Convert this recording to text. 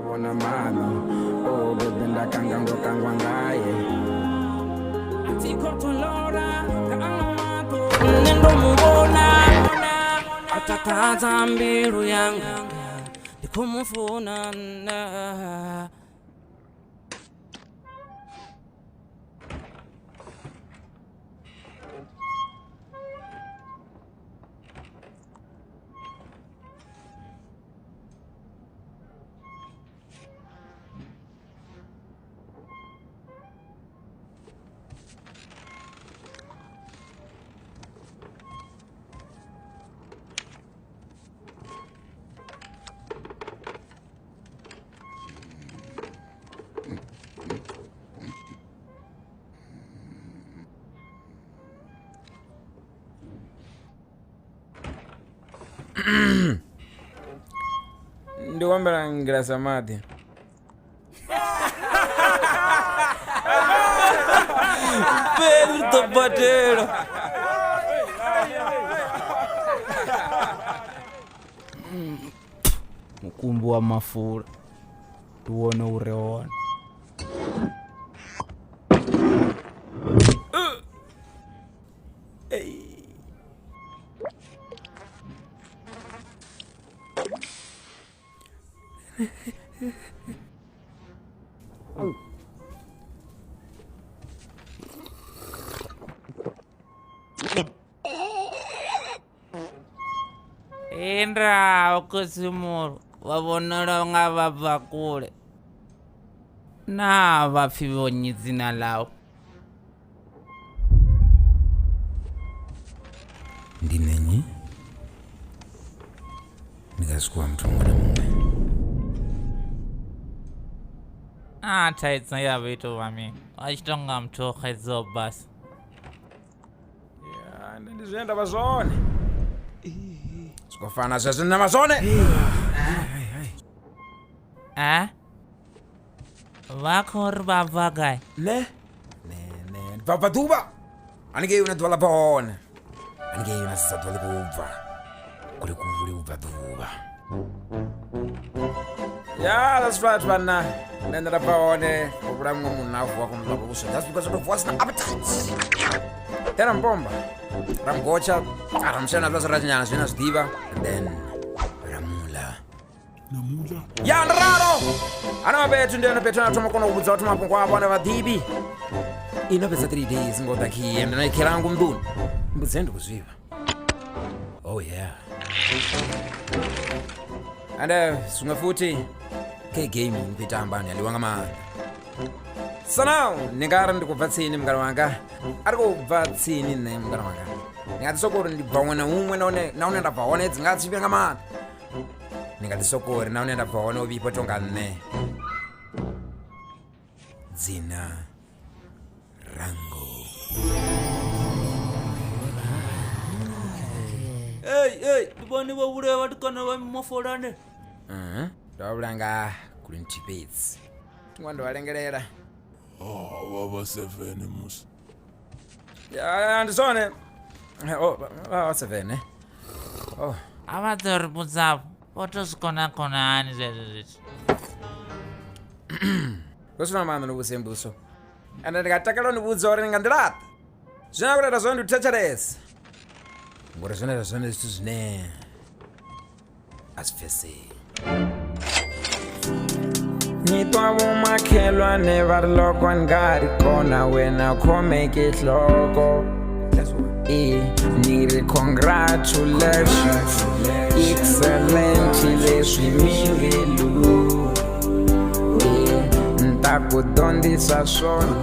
Bona mano, oh bebe ndakangango kangwa ngaye. Tikotolora kaamato nendo mubona atakaza mbiru yanga ndikumufuna na. Ndiwambela Glaso mati. Pedro Topateiro. Mkumbu wa mafura tuone ureona. Indra okusimuru wabonora nga bava kule na bafibonye izina lawo. Ndinenyi nikasikuwa mtu mwana mume. Taitsa ya vitu vami wachitonga mtoka izo basi. Ya ndizenda bazone sikofana sasa na bazone. Vakor bavagai Ne papa tuba anige una twala bona anige una sasa twala kuva kule kuvule uva tuba. Yeah, that's right, man. Then the bone obra munafu wa kumlabo kuso. That's because of what's not appetite. Tena mbomba ramgocha aramshana blaza rajana zina sdiva and then ramula ya nraro ana betu ndio napetana tumakona kubudza watu mapungo abo na vadibi ino pesa 3 days ngoda kiyenda na kirangu mduni mbuzendo kuziva. Oh yeah. And sunga futhi ke gaming vitambani aliwanga ma sana ningara ndikuvatsini mngara wanga ari kuvatsini ne mngara wanga ngati sokori ndibvaona umwe naone ndabvaona dzingatsi venga mana ngati sokori naone ndabvaona uvipo tonga ne dzina Rango. hey ndibone wabure watikana wa mofolane ndabulanga kuli ntipetsi tingwando walengerera baba 7 musa. ya ndizone oh 7 oh avatori butsapo potozikona kona ani zvezvezviti kusina mano nokusembuso ande ndikatakalo ndibudza uri ndingandilata zvina kutata zvone ndikutecheresa ngori zvone zvone zvitu zvine asifese. Nitwavo makhelwane vari loko ngari kona wena khomeke hloko niri congratulations excellent leswi mingelu ntakudondisa swona.